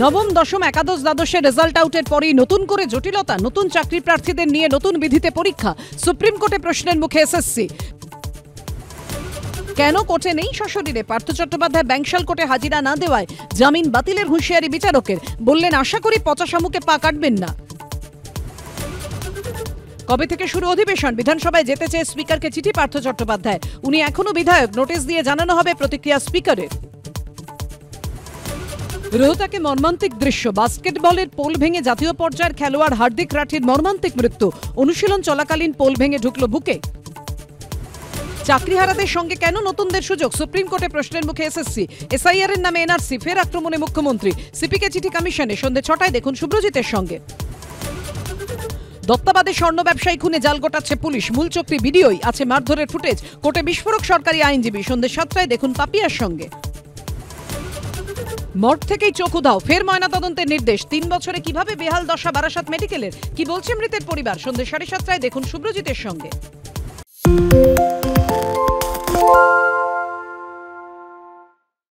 নবম দশম একাদশ দ্বাদশের রেজাল্ট আউটের পরেই নতুন করে জটিলতা, নতুন চাকরি প্রার্থীদের নিয়ে নতুন বিধিতে পরীক্ষা, সুপ্রিম কোর্টে প্রশ্নের মুখে এসএসসি। কেন কোর্টে নেই সশরীরে? পার্থ চট্টোপাধ্যায় ব্যাংশাল কোর্টে হাজিরা না দেওয়ায় জামিন বাতিলের হুঁশিয়ারি বিচারকের। বললেন, আশা করি পচা শামুকে পা কাটবেন না। কবে থেকে শুরু অধিবেশন? বিধানসভায় যেতে চেয়ে স্পিকারকে চিঠি পার্থ চট্টোপাধ্যায়। উনি এখনো বিধায়ক, নোটিশ দিয়ে জানানো হবে প্রতিক্রিয়া স্পিকারের। রোহতাকে মর্মান্তিক দৃশ্য, বাস্কেটবলের পোল ভেঙে জাতীয় পর্যায়ের খেলোয়াড় হার্দিক রাঠির মর্মান্তিক মৃত্যু। অনুশীলন চলাকালীন পোল ভেঙে ঢুকল বুকে। চাকরিহারাদের সঙ্গে কেন নতুনদের সুযোগ? সুপ্রিম কোর্টে প্রশ্নের মুখে এসএসসি। এসআইআর এর নামে এনআরসি, ফের আক্রমণে মুখ্যমন্ত্রী। সিপিকে চিঠি কমিশনে। সন্ধ্যে 6টায় দেখুন সুব্রজিতের সঙ্গে। দত্তাবাদে স্বর্ণ ব্যবসায়ী খুনে জাল গোটাচ্ছে পুলিশ। মূল চক্রী ভিডিওই আছে, মারধরের ফুটেজ। কোর্টে বিস্ফোরক সরকারি আইনজীবী। সন্ধ্যে 7টায় দেখুন পাপিয়ার সঙ্গে। মর্গ থেকেই চোখ উধাও, ফের ময়নাতদন্তের নির্দেশ। 3 বছরে কিভাবে বেহাল দশা বারাসাত মেডিকেলের, কি বলছে মৃতের পরিবার? সন্ধ্যে 7:30টায় দেখুন সুব্রজিতের সঙ্গে।